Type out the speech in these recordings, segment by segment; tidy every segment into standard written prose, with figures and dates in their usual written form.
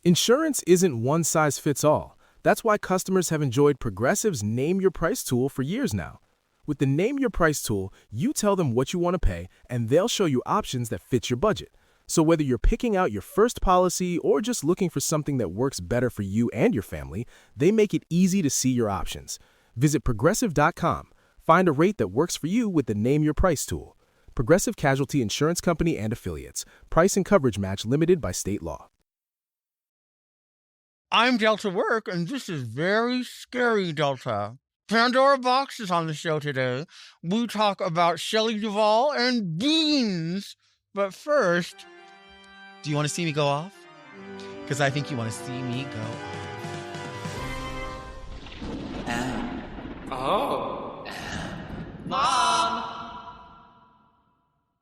Insurance isn't one size fits all. That's why customers have enjoyed Progressive's Name Your Price tool for years now. With the Name Your Price tool, you tell them what you want to pay, and they'll show you options that fit your budget. So whether you're picking out your first policy or just looking for something that works better for you and your family, they make it easy to see your options. Visit Progressive.com. Find a rate that works for you with the Name Your Price tool. Progressive Casualty Insurance Company and Affiliates. Price and coverage match limited by state law. I'm Delta Work, and this is Very Scary Delta. Pandora Boxx is on the show today. We talk about Shelley Duvall and beans. But first, do you want to see me go off? Because I think you want to see me go off. Oh. Mom!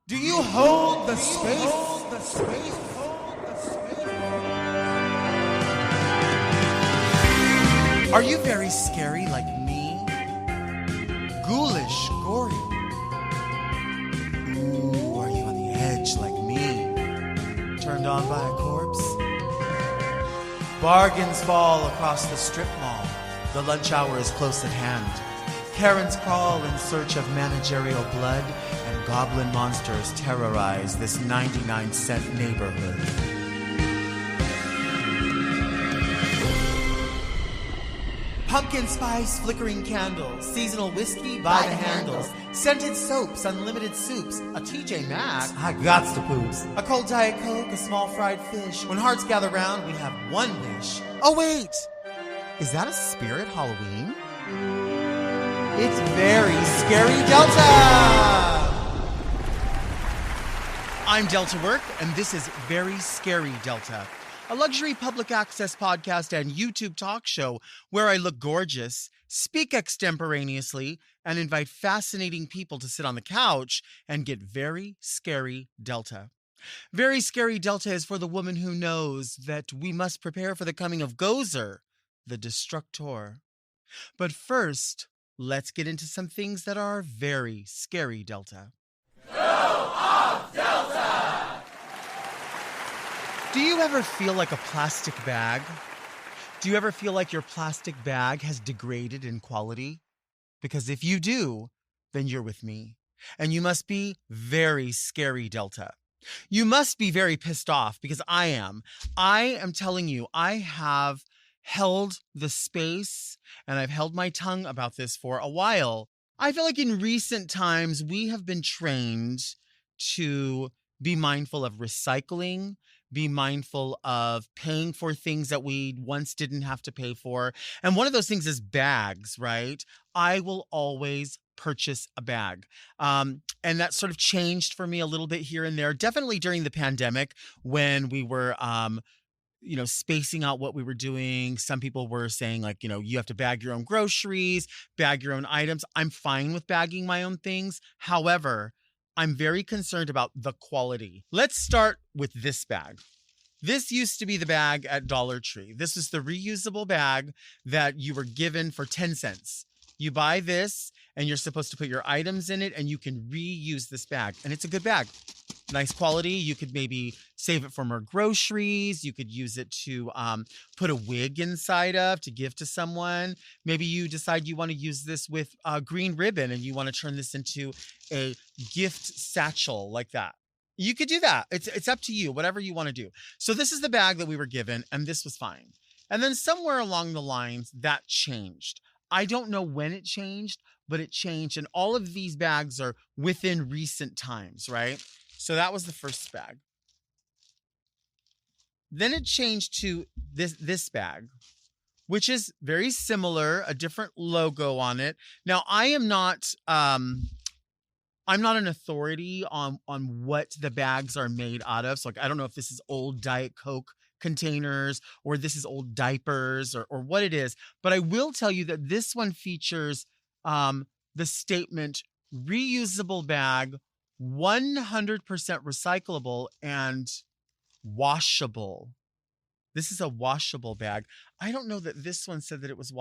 Do you hold the space? Are you very scary like me? Ghoulish, gory? Ooh, are you on the edge like me? Turned on by a corpse? Bargains fall across the strip mall. The lunch hour is close at hand. Karens crawl in search of managerial blood, and goblin monsters terrorize this 99-cent neighborhood. Pumpkin spice flickering candles, seasonal whiskey by the handles, scented soaps, unlimited soups, a TJ Maxx, I gots to poops, a cold Diet Coke, a small fried fish. When hearts gather round, we have one wish. Oh wait, is that a spirit Halloween? It's Very Scary Delta! I'm Delta Work, and this is Very Scary Delta, a luxury public access podcast and YouTube talk show where I look gorgeous, speak extemporaneously, and invite fascinating people to sit on the couch and get very scary Delta. Very Scary Delta is for the woman who knows that we must prepare for the coming of Gozer, the Destructor. But first, let's get into some things that are very scary Delta. Go off, Delta! Do you ever feel like a plastic bag? Do you ever feel like your plastic bag has degraded in quality? Because if you do, then you're with me. And you must be very scary Delta. You must be very pissed off because I am. I am telling you, I have held the space and I've held my tongue about this for a while. I feel like in recent times, we have been trained to be mindful of recycling, be mindful of paying for things that we once didn't have to pay for. And one of those things is bags, right? I will always purchase a bag. And that sort of changed for me a little bit here and there, definitely during the pandemic when we were, spacing out what we were doing. Some people were saying like, you have to bag your own groceries, bag your own items. I'm fine with bagging my own things. However, I'm very concerned about the quality. Let's start with this bag. This used to be the bag at Dollar Tree. This is the reusable bag that you were given for 10 cents. You buy this and you're supposed to put your items in it and you can reuse this bag. And it's a good bag. Nice quality. You could maybe save it for more groceries. You could use it to put a wig inside of to give to someone. Maybe you decide you want to use this with green ribbon and you want to turn this into a gift satchel like that. You could do that. It's up to you, whatever you want to do. So this is the bag that we were given and this was fine. And then somewhere along the lines that changed. I don't know when it changed, but it changed. And all of these bags are within recent times, right? So that was the first bag. Then it changed to this bag, which is very similar, a different logo on it. Now, I'm not an authority on what the bags are made out of. So like, I don't know if this is old Diet Coke containers or this is old diapers or what it is. But I will tell you that this one features the statement reusable bag, 100% recyclable and washable. This is a washable bag. I don't know that this one said that it was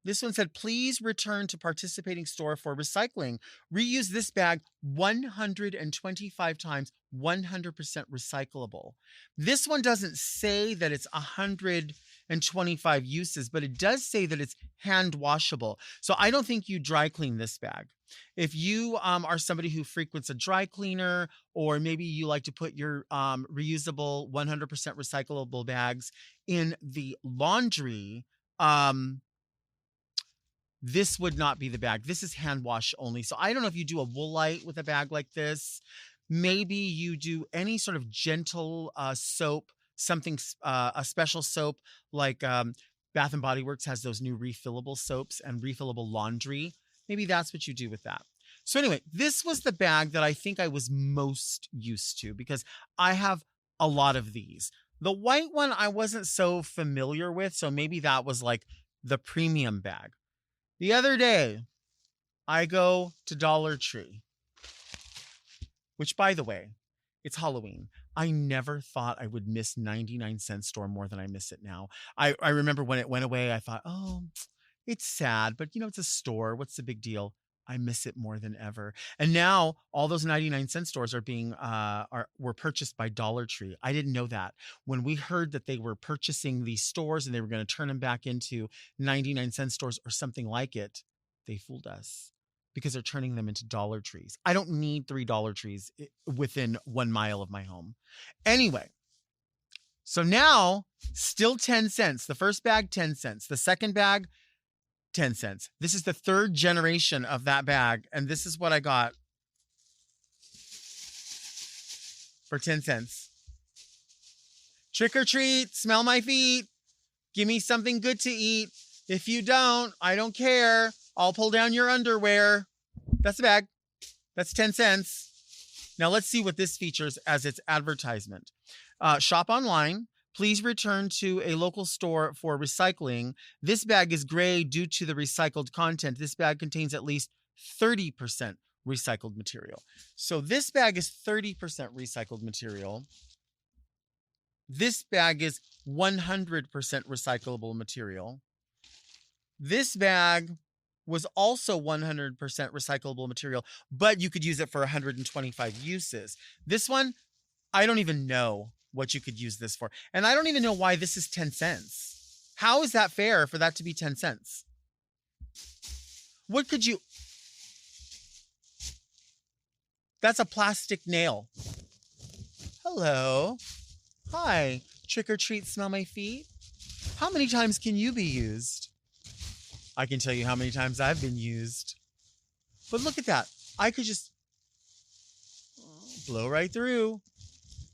This one said, please return to participating store for recycling. Reuse this bag 125 times, 100% recyclable. This one doesn't say that it's 125 uses, but it does say that it's hand washable. So I don't think you dry clean this bag. If you are somebody who frequents a dry cleaner, or maybe you like to put your reusable 100% recyclable bags in the laundry, this would not be the bag. This is hand wash only. So I don't know if you do a Woolite with a bag like this. Maybe you do any sort of gentle soap, something, a special soap like Bath and Body Works has those new refillable soaps and refillable laundry. Maybe that's what you do with that. So anyway, this was the bag that I think I was most used to because I have a lot of these. The white one I wasn't so familiar with, so maybe that was like the premium bag. The other day, I go to Dollar Tree, which, by the way, it's Halloween. I never thought I would miss 99-cent store more than I miss it now. I remember when it went away, I thought, oh, it's sad, but it's a store. What's the big deal? I miss it more than ever. And now all those 99-cent stores were purchased by Dollar Tree. I didn't know that. When we heard that they were purchasing these stores and they were going to turn them back into 99-cent stores or something like it, they fooled us because they're turning them into Dollar Trees. I don't need 3 Dollar Trees within 1 mile of my home. Anyway, so now still 10 cents. The first bag, 10 cents. The second bag, 10 cents. This is the third generation of that bag. And this is what I got for 10 cents. Trick or treat, smell my feet. Give me something good to eat. If you don't, I don't care. I'll pull down your underwear. That's the bag. That's 10 cents. Now let's see what this features as its advertisement. Shop online. Please return to a local store for recycling. This bag is gray due to the recycled content. This bag contains at least 30% recycled material. So this bag is 30% recycled material. This bag is 100% recyclable material. This bag was also 100% recyclable material, but you could use it for 125 uses. This one, I don't even know what you could use this for. And I don't even know why this is 10 cents. How is that fair for that to be 10 cents? What could you... That's a plastic nail. Hello. Hi. Trick or treat, smell my feet. How many times can you be used? I can tell you how many times I've been used. But look at that. I could just blow right through.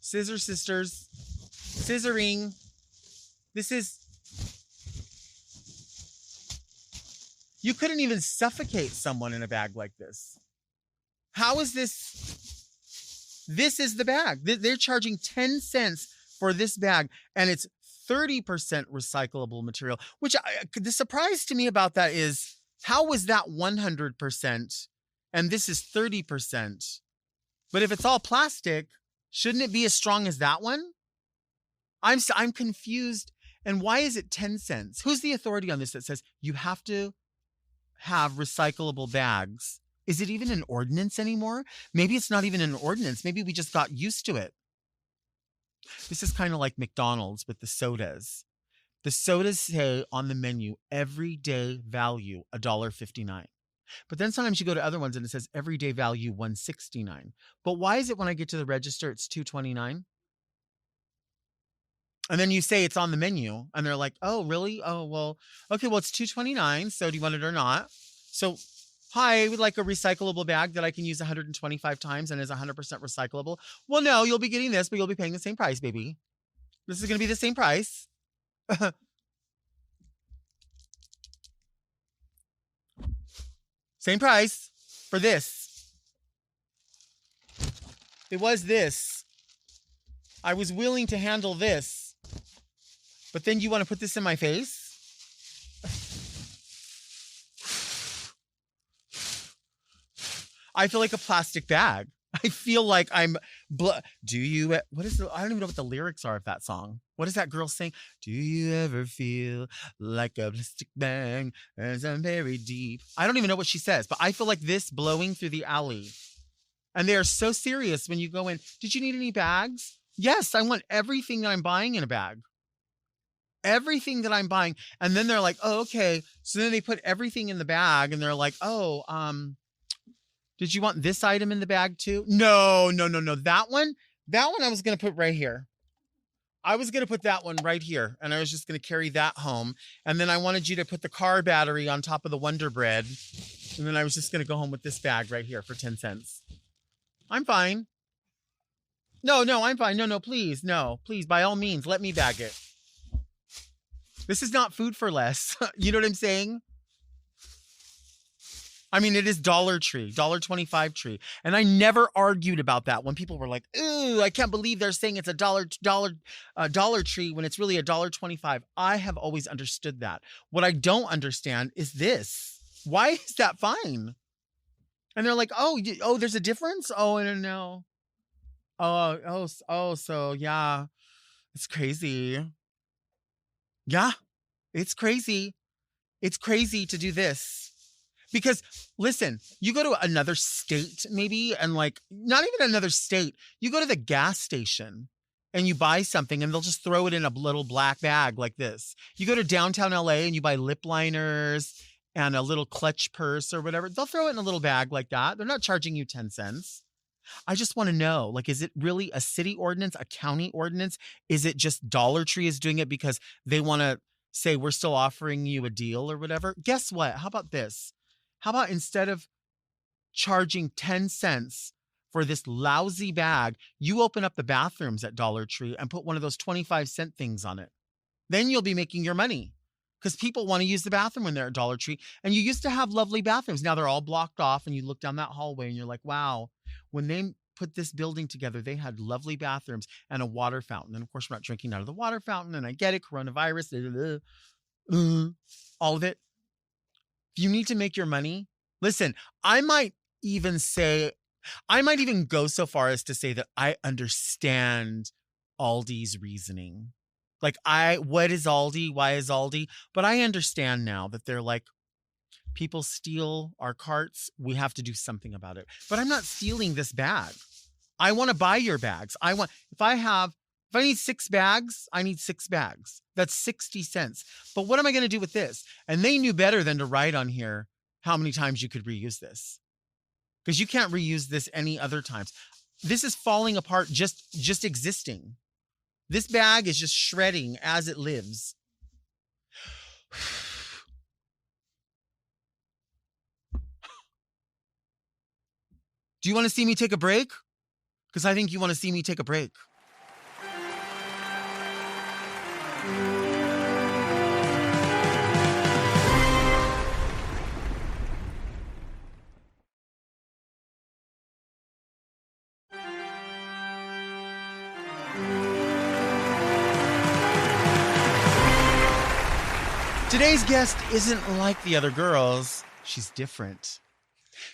Scissor sisters. Scissoring. This is... You couldn't even suffocate someone in a bag like this. How is this? This is the bag. They're charging 10 cents for this bag, and it's 30% recyclable material, which the surprise to me about that is, how was that 100% and this is 30%? But if it's all plastic, shouldn't it be as strong as that one? I'm confused. And why is it 10 cents? Who's the authority on this that says you have to have recyclable bags? Is it even an ordinance anymore? Maybe it's not even an ordinance. Maybe we just got used to it. This is kind of like McDonald's with the sodas. The sodas say on the menu, everyday value, $1.59. But then sometimes you go to other ones and it says everyday value, $1.69. But why is it when I get to the register, it's $2.29? And then you say it's on the menu and they're like, oh, really? Oh, well, okay, well, it's $2.29. So do you want it or not? So, hi, I would like a recyclable bag that I can use 125 times and is 100% recyclable. Well, no, you'll be getting this, but you'll be paying the same price, baby. This is going to be the same price. Same price for this. It was this. I was willing to handle this. But then you want to put this in my face? I feel like a plastic bag. I feel like I'm Do you, what is the, I don't even know what the lyrics are of that song. What is that girl saying? Do you ever feel like a plastic bag as I'm very deep? I don't even know what she says, but I feel like this blowing through the alley. And they are so serious when you go in. Did you need any bags? Yes, I want everything that I'm buying in a bag. Everything that I'm buying. And then they're like, oh, okay. So then they put everything in the bag and they're like, oh, did you want this item in the bag too? No. That one I was going to put right here. I was going to put that one right here. And I was just going to carry that home. And then I wanted you to put the car battery on top of the Wonder Bread. And then I was just going to go home with this bag right here for 10 cents. I'm fine. No, I'm fine. No, please. No, please. By all means, let me bag it. This is not food for less. You know what I'm saying? I mean, it is Dollar Tree, $1.25 tree. And I never argued about that when people were like, ooh, I can't believe they're saying it's a Dollar Tree when it's really $1.25. I have always understood that. What I don't understand is this. Why is that fine? And they're like, oh, there's a difference? Oh, I don't know. So yeah, it's crazy. Yeah, it's crazy. It's crazy to do this. Because listen, you go to another state maybe, and like, not even another state, you go to the gas station and you buy something and they'll just throw it in a little black bag like this. You go to downtown LA and you buy lip liners and a little clutch purse or whatever. They'll throw it in a little bag like that. They're not charging you 10 cents. I just want to know, like, is it really a city ordinance, a county ordinance? Is it just Dollar Tree is doing it because they want to say we're still offering you a deal or whatever? Guess what? How about this? How about instead of charging 10 cents for this lousy bag, you open up the bathrooms at Dollar Tree and put one of those 25-cent things on it. Then you'll be making your money because people want to use the bathroom when they're at Dollar Tree. And you used to have lovely bathrooms. Now they're all blocked off and you look down that hallway and you're like, wow, when they put this building together, they had lovely bathrooms and a water fountain. And of course, we're not drinking out of the water fountain. And I get it, coronavirus, all of it. If you need to make your money, listen, I might even go so far as to say that I understand Aldi's reasoning. Like, what is Aldi? Why is Aldi? But I understand now that they're like, people steal our carts. We have to do something about it. But I'm not stealing this bag. I want to buy your bags. If I need 6 bags, I need 6 bags. That's 60 cents. But what am I going to do with this? And they knew better than to write on here how many times you could reuse this. Because you can't reuse this any other times. This is falling apart just existing. This bag is just shredding as it lives. Do you want to see me take a break? Because I think you want to see me take a break. Today's guest isn't like the other girls. She's different.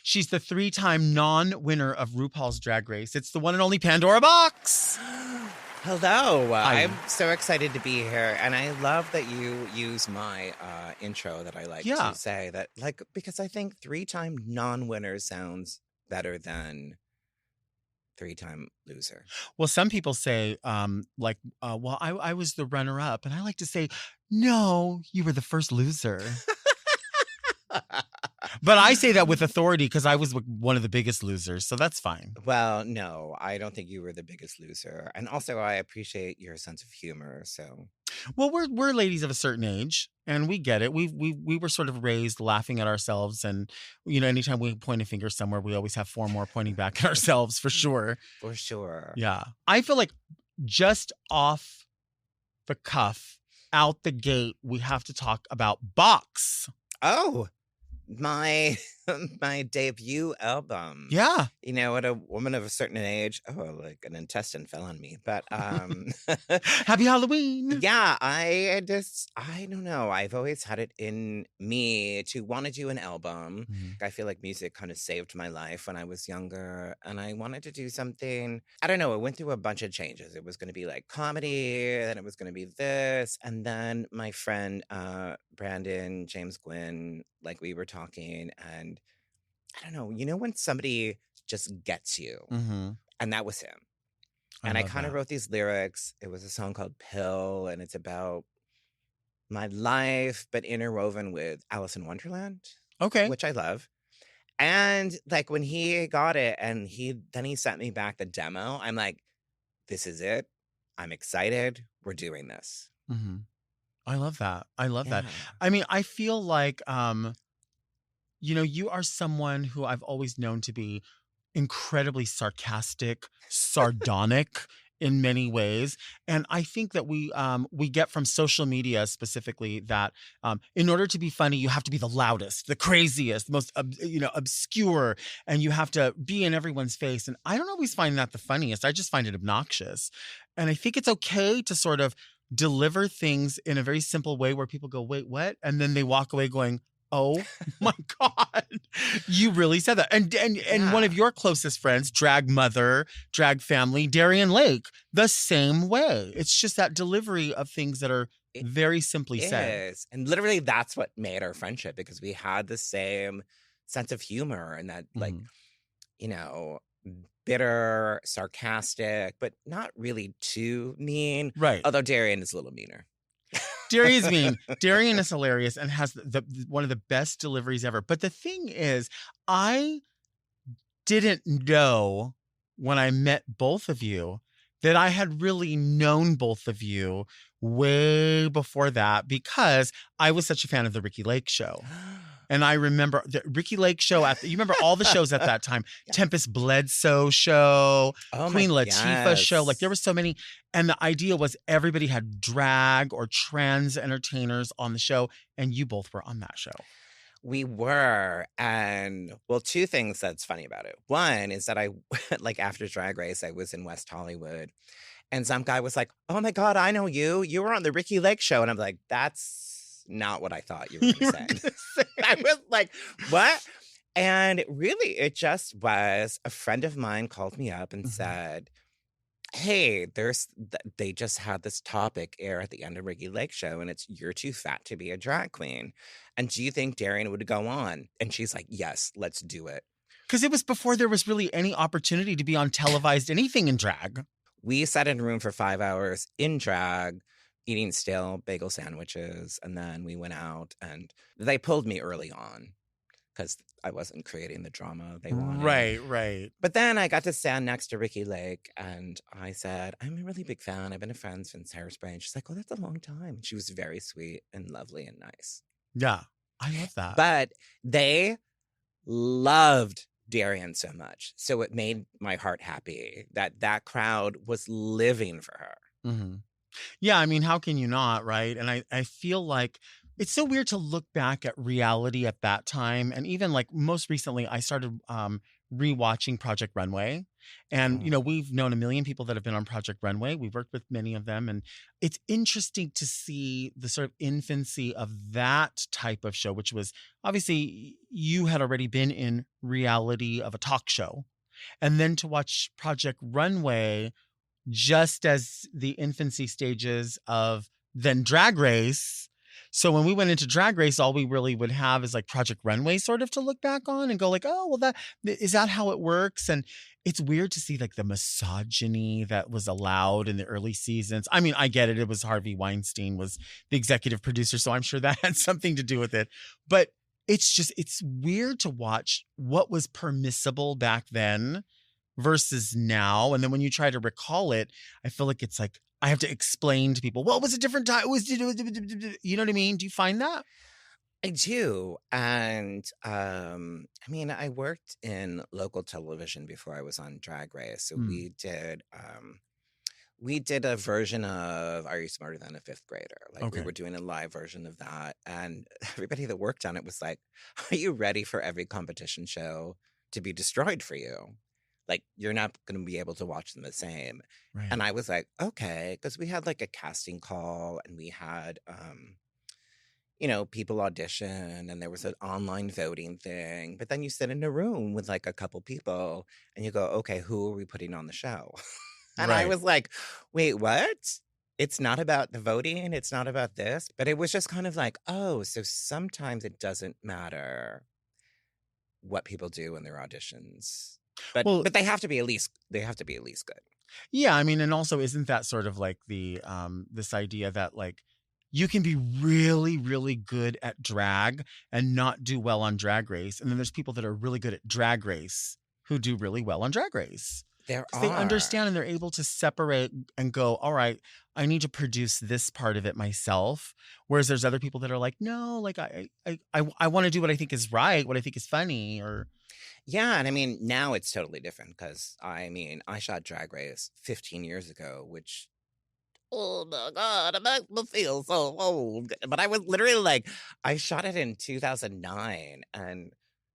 She's the 3-time non-winner of RuPaul's Drag Race. It's the one and only Pandora Boxx. Hello. I'm so excited to be here. And I love that you use my intro that I like to say that, like, because I think 3-time non-winner sounds better than 3-time loser. Well, some people say, well, I was the runner-up. And I like to say, no, you were the first loser. But I say that with authority because I was one of the biggest losers. So that's fine. Well, no, I don't think you were the biggest loser. And also, I appreciate your sense of humor. So, well, we're ladies of a certain age and we get it. We were sort of raised laughing at ourselves. And, you know, anytime we point a finger somewhere, we always have 4 more pointing back at ourselves for sure. For sure. Yeah. I feel like just off the cuff, out the gate, we have to talk about Boxx. Oh, my my debut album. Yeah. You know, at a woman of a certain age, like an intestine fell on me. But Happy Halloween. Yeah, I don't know. I've always had it in me to want to do an album. I feel like music kind of saved my life when I was younger, and I wanted to do something. I don't know. It went through a bunch of changes. It was going to be like comedy, then it was going to be this, and then my friend Brandon James Gwynn, like we were talking, and I don't know. You know when somebody just gets you, and that was him. And I kind of wrote these lyrics. It was a song called Pill, and it's about my life, but interwoven with Alice in Wonderland. Okay. Which I love. And like when he got it and he sent me back the demo, I'm like, this is it. I'm excited. We're doing this. I love that. I love that. I mean, I feel like, you know, you are someone who I've always known to be incredibly sarcastic, sardonic in many ways. And I think that we get from social media specifically that in order to be funny, you have to be the loudest, the craziest, the most obscure, and you have to be in everyone's face. And I don't always find that the funniest. I just find it obnoxious. And I think it's okay to sort of deliver things in a very simple way where people go, wait, what? And then they walk away going, oh my God, you really said that. And one of your closest friends, drag mother, drag family, Darian Lake, the same way. It's just that delivery of things that are very simply said. And literally that's what made our friendship, because we had the same sense of humor and that like, you know, bitter, sarcastic, but not really too mean. Right. Although Darian is a little meaner. Darian's mean. Darian is hilarious and has one of the best deliveries ever. But the thing is, I didn't know when I met both of you that I had really known both of you way before that, because I was such a fan of the Ricki Lake Show. And I remember the Ricki Lake Show. You remember all the shows at that time. Tempest Bledsoe Show, Queen Latifah Show. Like there were so many. And the idea was everybody had drag or trans entertainers on the show. And you both were on that show. We were. And well, two things that's funny about it. One is that I, like after Drag Race, I was in West Hollywood. And some guy was like, oh my God, I know you. You were on the Ricki Lake Show. And I'm like, that's not what I thought you were going to say. I was like, what? And really, it just was a friend of mine called me up and said, hey, they just had this topic air at the end of Ricki Lake Show, and it's you're too fat to be a drag queen. And do you think Darian would go on? And she's like, yes, let's do it. Because it was before there was really any opportunity to be on televised anything in drag. We sat in a room for 5 hours in drag, eating stale bagel sandwiches. And then we went out and they pulled me early on because I wasn't creating the drama they wanted. Right. But then I got to stand next to Ricki Lake and I said, I'm a really big fan. I've been a friend since Hairspray. And she's like, oh, that's a long time. She was very sweet and lovely and nice. Yeah, I love that. But they loved Darian so much. So it made my heart happy that crowd was living for her. Yeah, I mean, how can you not, right? And I feel like it's so weird to look back at reality at that time. And even like most recently, I started rewatching Project Runway. And, you know, we've known a million people that have been on Project Runway. We've worked with many of them. And it's interesting to see the sort of infancy of that type of show, which was obviously you had already been in reality of a talk show. And then to watch Project Runway just as the infancy stages of then Drag Race. So when we went into Drag Race, all we really would have is like Project Runway sort of to look back on and go like, oh, well, is that how it works? And it's weird to see like the misogyny that was allowed in the early seasons. I mean, I get it. It was Harvey Weinstein was the executive producer. So I'm sure that had something to do with it. But it's weird to watch what was permissible back then versus now. And then when you try to recall it, I feel like it's like, I have to explain to people, well, it was a different time. It was, you know what I mean? Do you find that? I do. And I mean, I worked in local television before I was on Drag Race. So we did We did a version of Are You Smarter Than a Fifth Grader? Like Okay. we were doing a live version of that. And everybody that worked on it was like, are you ready for every competition show to be destroyed for you? Like, you're not going to be able to watch them the same. Right. And I was like, okay. Because we had like a casting call and we had, people audition and there was an online voting thing. But then you sit in a room with like a couple people and you go, okay, who are we putting on the show? And I was like, wait, what? It's not about the voting. It's not about this. But it was just kind of like, oh, so sometimes it doesn't matter what people do in their auditions. But they have to be at least good. Yeah, I mean, and also isn't that sort of like the this idea that like you can be really, really good at drag and not do well on Drag Race. And then there's people that are really good at Drag Race who do really well on Drag Race. They understand and they're able to separate and go, all right, I need to produce this part of it myself. Whereas there's other people that are like, no, like I want to do what I think is right, what I think is funny, or. Yeah, and I mean, now it's totally different because, I mean, I shot Drag Race 15 years ago, which, oh my God, it makes me feel so old. But I was literally like, I shot it in 2009, and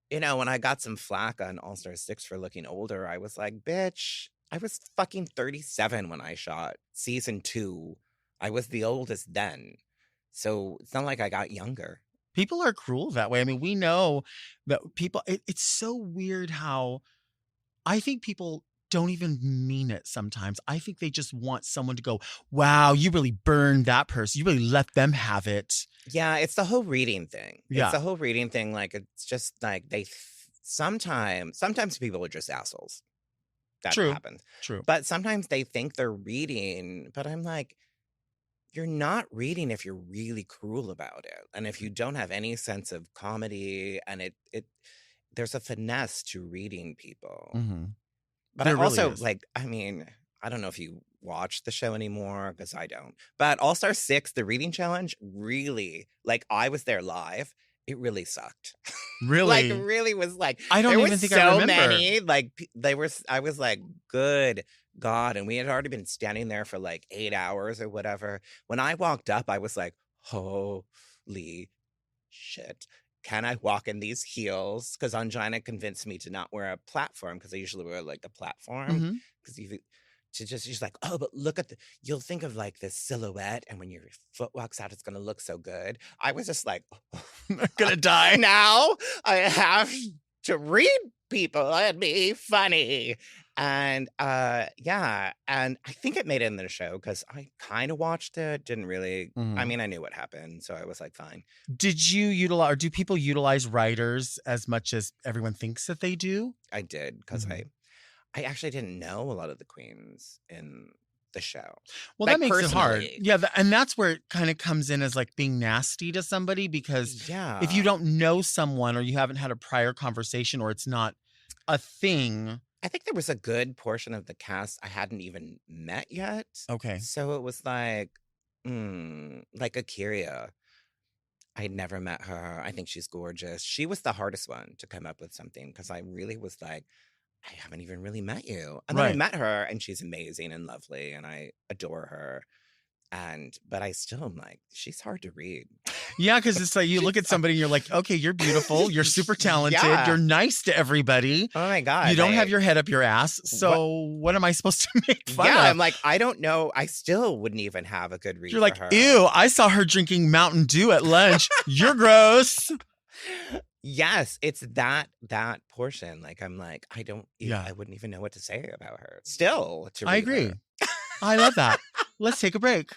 when I got some flack on All Star 6 for looking older, I was like, bitch, I was fucking 37 when I shot season 2. I was the oldest then. So it's not like I got younger. People are cruel that way. I mean, we know that people, it's so weird how I think people don't even mean it sometimes. I think they just want someone to go, wow, you really burned that person. You really let them have it. Yeah, it's the whole reading thing. Yeah. It's the whole reading thing. Like, it's just like sometimes people are just assholes. That happens. True. But sometimes they think they're reading, but I'm like, you're not reading if you're really cruel about it. And if you don't have any sense of comedy and there's a finesse to reading people. Mm-hmm. But there I also, really I don't know if you watch the show anymore, because I don't. But All Star 6, the reading challenge, really, like, I was there live. It really sucked. Really? Like, really was like, I don't even think I remember. There were so many, like, I was like, good God. And we had already been standing there for like 8 hours or whatever. When I walked up, I was like, holy shit. Can I walk in these heels? Because Angina convinced me to not wear a platform, because I usually wear like a platform. Because she's like, oh, but look at you'll think of like this silhouette, and when your foot walks out, it's going to look so good. I was just like, I'm going to die. Now I have to read people and be funny. And yeah, and I think it made it in the show because I kind of watched it. Didn't really. I mean, I knew what happened, so I was like, fine. Did you utilize, or do people utilize writers as much as everyone thinks that they do? I did, because I actually didn't know a lot of the queens in the show. Well, that makes it hard. Yeah, and that's where it kind of comes in as like being nasty to somebody, because if you don't know someone or you haven't had a prior conversation or it's not a thing. I think there was a good portion of the cast I hadn't even met yet. Okay. So it was like Akira. I'd never met her. I think she's gorgeous. She was the hardest one to come up with something, because I really was like, I haven't even really met you. And then I met her, and she's amazing and lovely, and I adore her. But I still am like, she's hard to read. Yeah, because it's like you look at somebody and you're like, okay, you're beautiful, you're super talented, you're nice to everybody. Oh my God. You don't have your head up your ass. So what am I supposed to make fun of? Yeah, I'm like, I don't know. I still wouldn't even have a good read You're like, for her. Ew, I saw her drinking Mountain Dew at lunch. You're gross. Yes, it's that portion. Like, I'm like, I wouldn't even know what to say about her. Still, to read I agree. her. I love that. Let's take a break.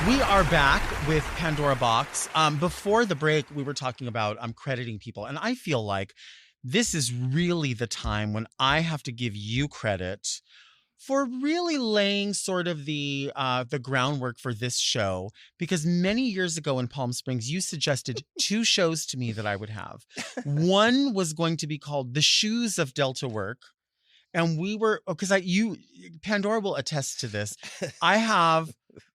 We are back with Pandora Boxx. Before the break, we were talking about crediting people. And I feel like this is really the time when I have to give you credit for really laying sort of the groundwork for this show, because many years ago in Palm Springs, you suggested 2 shows to me that I would have. One was going to be called The Shoes of Delta Work. And we were, because Pandora will attest to this. I have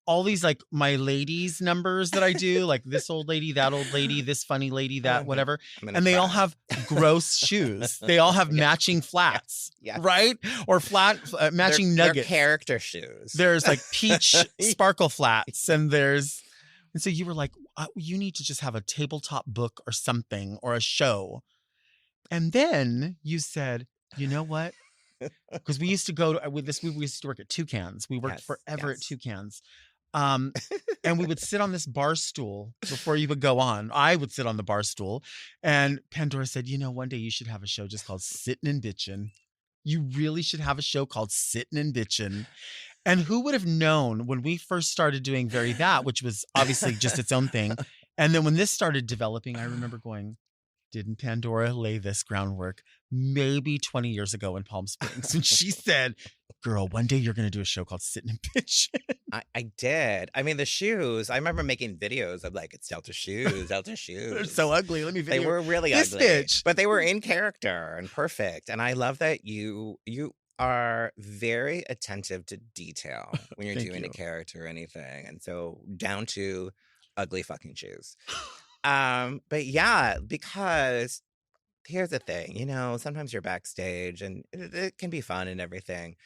all these like my ladies numbers that I do, like this old lady, that old lady, this funny lady, that whatever. And they all have gross shoes. They all have matching flats, right? Or matching nuggets. They're character shoes. There's like peach sparkle flats. And so you were like, you need to just have a tabletop book or something or a show. And then you said, you know what? Because we used to go we used to work at Toucans. We worked forever at Toucans. And we would sit on this bar stool before you would go on. I would sit on the bar stool. And Pandora said, one day you should have a show just called Sittin' and Bitchin'. You really should have a show called Sittin' and Bitchin'. And who would have known when we first started doing Very That, which was obviously just its own thing. And then when this started developing, I remember going, didn't Pandora lay this groundwork maybe 20 years ago in Palm Springs? And she said, girl, one day you're going to do a show called Sittin' and Bitchin'. I did. I mean, the shoes, I remember making videos of like, it's Delta shoes, Delta shoes. They're so ugly. Let me video. They were really this ugly. Bitch. But they were in character and perfect. And I love that you are very attentive to detail when you're doing a character or anything. And so down to ugly fucking shoes. But yeah, because here's the thing, sometimes you're backstage and it can be fun and everything,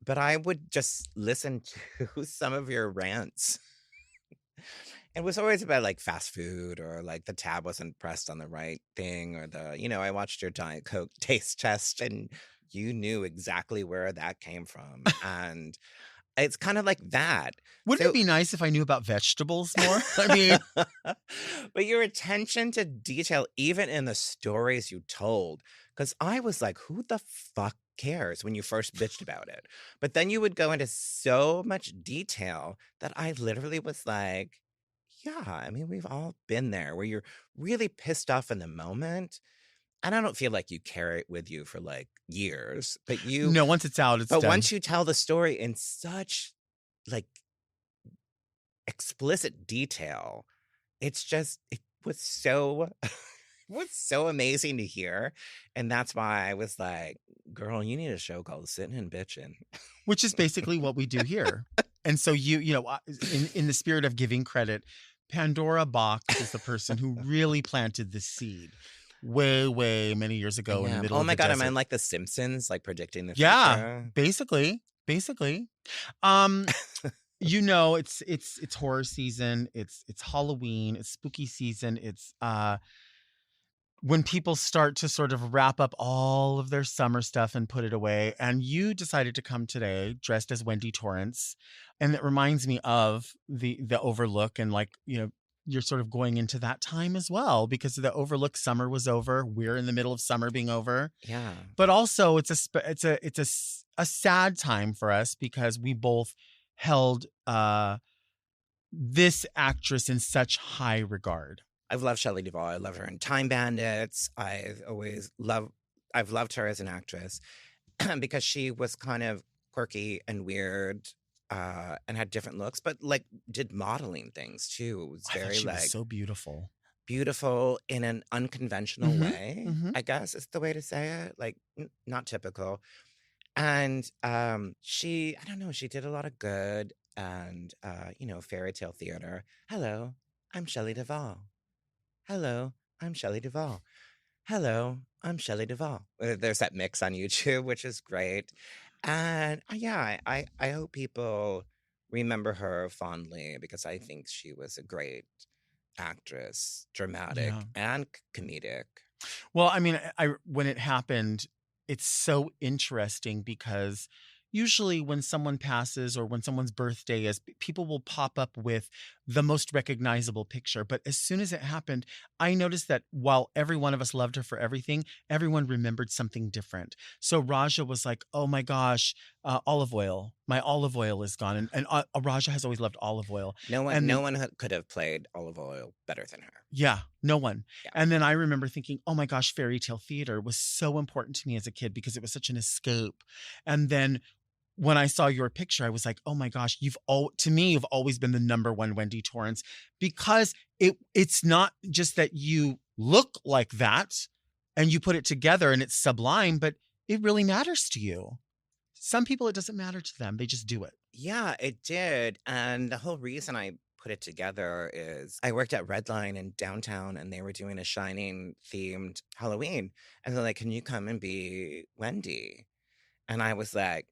but I would just listen to some of your rants. It was always about like fast food or like the tab wasn't pressed on the right thing or I watched your Diet Coke taste test and you knew exactly where that came from. And it's kind of like that. Wouldn't it be nice if I knew about vegetables more? I mean, but your attention to detail, even in the stories you told, because I was like, who the fuck cares when you first bitched about it? But then you would go into so much detail that I literally was like, yeah, I mean, we've all been there where you're really pissed off in the moment. And I don't feel like you carry it with you for like years, but once it's out, it's done. Once you tell the story in such like explicit detail, it was so amazing to hear. And that's why I was like, girl, you need a show called Sittin' and Bitchin'. Which is basically what we do here. And so in the spirit of giving credit, Pandora Boxx is the person who really planted the seed. Way many years ago in the middle of the desert. Am I like the Simpsons, like predicting the future? Yeah, basically. It's horror season, it's Halloween, it's spooky season, it's when people start to sort of wrap up all of their summer stuff and put it away. And you decided to come today dressed as Wendy Torrance, and it reminds me of the Overlook and you're sort of going into that time as well, because the Overlook summer was over. We're in the middle of summer being over. Yeah. But also it's a sad time for us because we both held this actress in such high regard. I've loved Shelley Duvall. I love her in Time Bandits. I've loved her as an actress because she was kind of quirky and weird. And had different looks, but like did modeling things too. It was very she was so beautiful in an unconventional way. I guess is the way to say it. Like not typical. And she did a lot of good and fairy tale theater. Hello, I'm Shelley Duvall. Hello, I'm Shelley Duvall. Hello, I'm Shelley Duvall. There's that mix on YouTube, which is great. And I hope people remember her fondly because I think she was a great actress, dramatic and comedic. Well, I mean, when it happened, it's so interesting because usually when someone passes or when someone's birthday is, people will pop up with the most recognizable picture. But as soon as it happened, I noticed that while every one of us loved her for everything, everyone remembered something different. So Raja was like, oh my gosh, olive oil. My olive oil is gone. And Raja has always loved olive oil. No one could have played olive oil better than her. Yeah, no one. Yeah. And then I remember thinking, oh my gosh, fairy tale theater was so important to me as a kid because it was such an escape. And then when I saw your picture, I was like, oh my gosh, you've always been the number one Wendy Torrance, because it's not just that you look like that and you put it together and it's sublime, but it really matters to you. Some people, it doesn't matter to them. They just do it. Yeah, it did. And the whole reason I put it together is I worked at Redline in downtown and they were doing a Shining themed Halloween. And they're like, can you come and be Wendy? And I was like,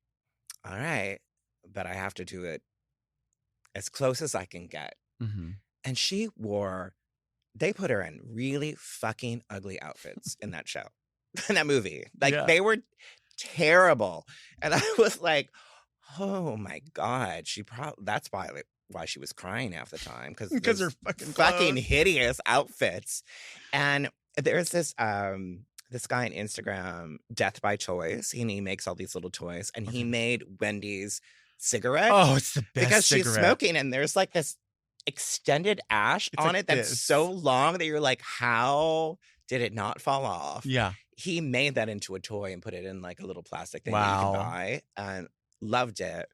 all right, but I have to do it as close as I can get. Mm-hmm. And they put her in really fucking ugly outfits in that show, in that movie. Like they were terrible. And I was like, oh my God, that's why she was crying half the time. Because her fucking hideous outfits. And there's this this guy on Instagram, Death by Toys, and he makes all these little toys, and he made Wendy's cigarette. Oh, it's the best because cigarette. She's smoking, and there's like this extended ash on it that's so long that you're like, how did it not fall off? Yeah. He made that into a toy and put it in like a little plastic thing wow. that you can buy, and loved it.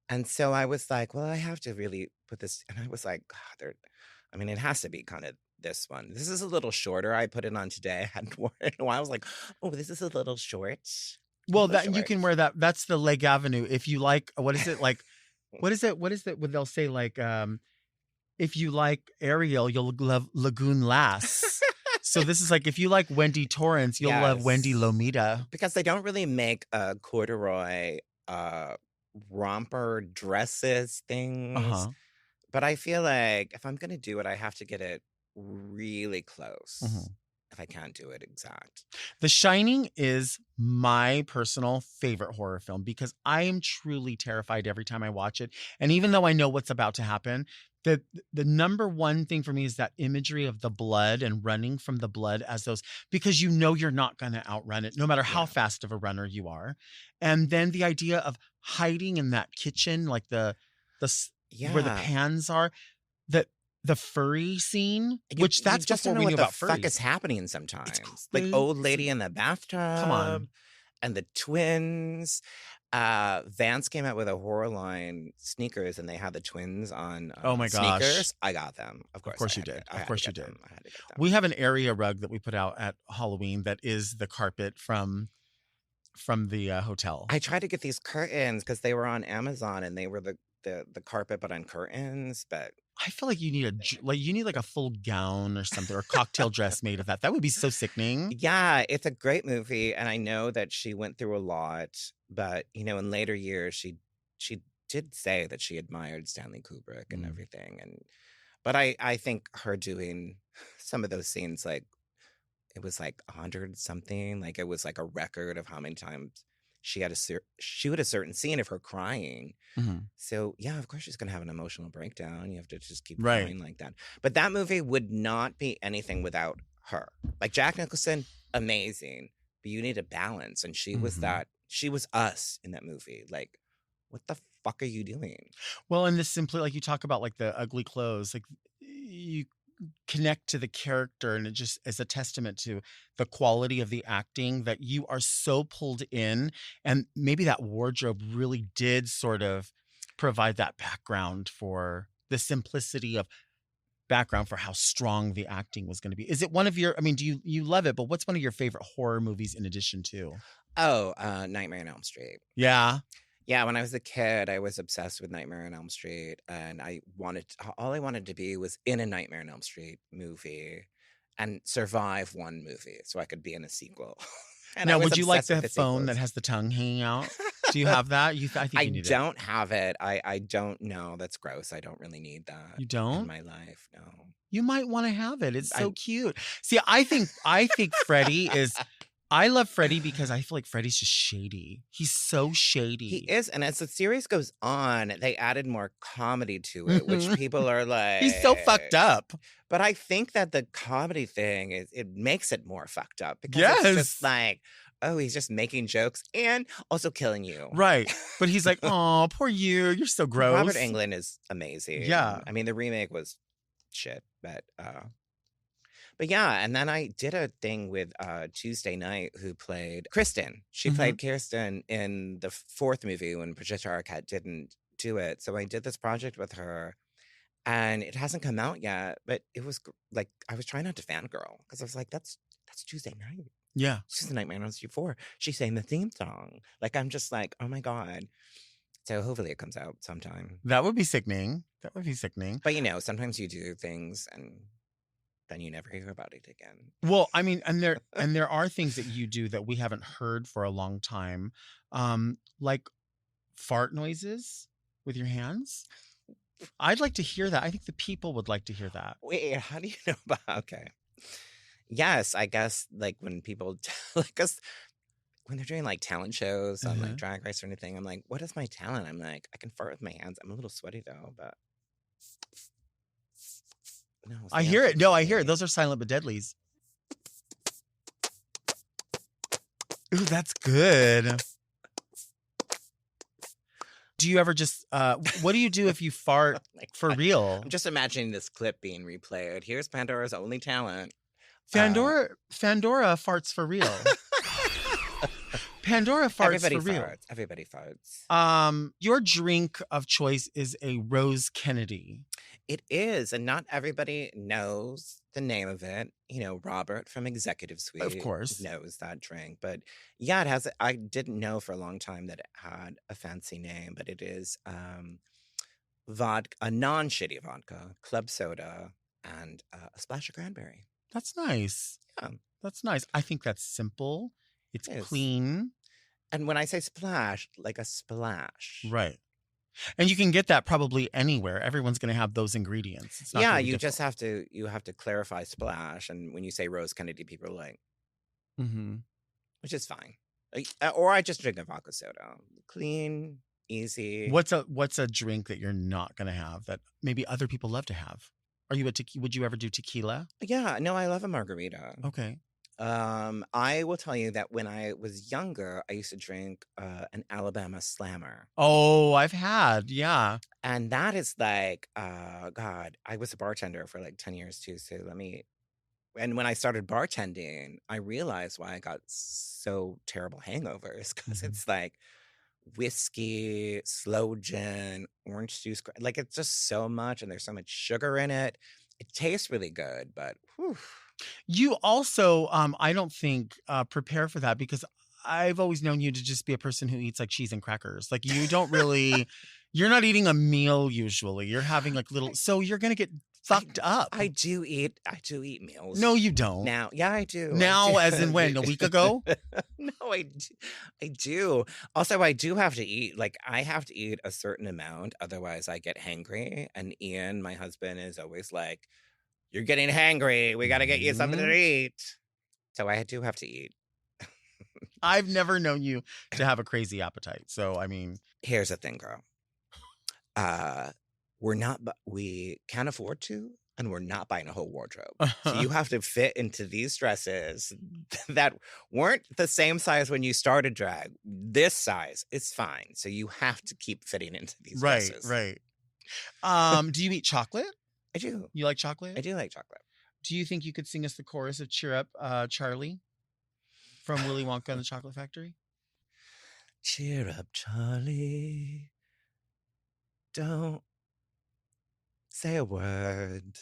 And so I was like, well, I have to really put this, and I was like, God, it has to be kind of this one. This is a little shorter. I put it on today. I hadn't worn it in a while. I was like, oh, this is a little short. Well, you can wear that. That's the Leg Avenue. If you like, what is it like? What is it? What they'll say like, if you like Ariel, you'll love Lagoon Lass. So this is like, if you like Wendy Torrance, you'll love Wendy Lomita. Because they don't really make corduroy romper dresses things. Uh-huh. But I feel like if I'm going to do it, I have to get it really close. Mm-hmm. If I can't do it exact. The Shining is my personal favorite horror film because I am truly terrified every time I watch it. And even though I know what's about to happen, the number one thing for me is that imagery of the blood and running from the blood because you know you're not going to outrun it, no matter how fast of a runner you are. And then the idea of hiding in that kitchen, like the where the pans are, the furry scene, which that's just before don't know we knew what about the furries. fuck is happening sometimes. Like old lady in the bathtub. Come on. And the twins. Vans came out with a horror line sneakers, and they had the twins on oh my gosh. Sneakers. I got them. Of course you did. I had to get them. We have an area rug that we put out at Halloween that is the carpet from the hotel. I tried to get these curtains because they were on Amazon, and they were the carpet but on curtains, but I feel like you need like a full gown or something, or a cocktail dress made of that. That would be so sickening. Yeah, it's a great movie, and I know that she went through a lot, but in later years she did say that she admired Stanley Kubrick and everything, but I think her doing some of those scenes, like it was like 100 something, like it was like a record of how many times she had to shoot a certain scene of her crying. Mm-hmm. So, yeah, of course she's going to have an emotional breakdown. You have to just keep crying like that. But that movie would not be anything without her. Like Jack Nicholson, amazing. But you need a balance. And she was she was us in that movie. Like, what the fuck are you doing? Well, and this simply, like you talk about like the ugly clothes, like you connect to the character, and it just is a testament to the quality of the acting that you are so pulled in, and maybe that wardrobe really did sort of provide that background for the simplicity of background for how strong the acting was going to be. Is it one of your, do you love it, but what's one of your favorite horror movies in addition to? Nightmare on Elm Street. Yeah. Yeah, when I was a kid, I was obsessed with Nightmare on Elm Street, and all I wanted to be was in a Nightmare on Elm Street movie and survive one movie so I could be in a sequel. And now, would you like the phone that has the tongue hanging out? Do you have that? I think you need don't have it. I don't know. That's gross. I don't really need that. You don't? In my life, no. You might want to have it. It's so cute. See, I think Freddie is... I love Freddie because I feel like Freddie's just shady. He's so shady. He is. And as the series goes on, they added more comedy to it, which people are like... He's so fucked up. But I think that the comedy thing, it makes it more fucked up. Because it's just like, oh, he's just making jokes and also killing you. Right. But he's like, oh, poor you. You're so gross. Robert Englund is amazing. Yeah. The remake was shit. But yeah, and then I did a thing with Tuesday Night who played Kristen. She played Kirsten in the fourth movie when Patricia Arquette didn't do it. So I did this project with her, and it hasn't come out yet, but it was like I was trying not to fangirl because I was like, that's Tuesday Night. Yeah. She's the Nightmare on Elm Street 4. She sang the theme song. Like, I'm just like, oh my God. So hopefully it comes out sometime. That would be sickening. That would be sickening. But sometimes you do things and then you never hear about it again. Well, I mean, and there are things that you do that we haven't heard for a long time. Like fart noises with your hands. I'd like to hear that. I think the people would like to hear that. Wait, how do you know about? Okay. Yes, I guess like when people like us when they're doing like talent shows on like Drag Race or anything, I'm like, what is my talent? I'm like, I can fart with my hands. I'm a little sweaty though, but no. I hear it. No, I hear it. Those are silent but deadlies. Ooh, that's good. Do you ever just, what do you do if you fart for real? I'm just imagining this clip being replayed. Here's Pandora's only talent. Pandora farts for real. Pandora farts for real. Everybody farts. Your drink of choice is a Rose Kennedy. It is, and not everybody knows the name of it. Robert from Executive Suite, of course, knows that drink. But yeah, it has. I didn't know for a long time that it had a fancy name, but it is vodka, a non-shitty vodka, club soda, and a splash of cranberry. That's nice. Yeah, that's nice. I think that's simple. It's clean. And when I say splash, like a splash, right? And you can get that probably anywhere. Everyone's going to have those ingredients. It's not yeah, really you difficult. just have to. You have to clarify splash, and when you say Rose Kennedy, people are like, which is fine. Or I just drink a vodka soda, clean, easy. What's a drink that you're not going to have that maybe other people love to have? Are you would you ever do tequila? Yeah, no, I love a margarita. Okay. I will tell you that when I was younger, I used to drink an Alabama Slammer. Oh, I've had, yeah. And that is like, God, I was a bartender for like 10 years too. So and when I started bartending, I realized why I got so terrible hangovers because it's like whiskey, slow gin, orange juice. Like it's just so much and there's so much sugar in it. It tastes really good, but whew. You also, I don't think, prepare for that because I've always known you to just be a person who eats like cheese and crackers. Like you don't really, you're not eating a meal usually. You're having like little, so you're going to get fucked up. I do eat meals. No, you don't. Now, yeah, I do. Now, I do. as in when? A week ago? No, I do. Also, I do have to eat. Like, I have to eat a certain amount. Otherwise, I get hangry. And Ian, my husband, is always like, you're getting hangry. We got to get you something to eat. So I do have to eat. I've never known you to have a crazy appetite. So, I mean. Here's the thing, girl. We can't afford to, and we're not buying a whole wardrobe. So you have to fit into these dresses that weren't the same size when you started drag. This size is fine. So you have to keep fitting into these dresses. Right. Do you eat chocolate? I do. You like chocolate? I do like chocolate. Do you think you could sing us the chorus of Cheer Up, Charlie from Willy Wonka and the Chocolate Factory? Cheer up, Charlie. Don't say a word.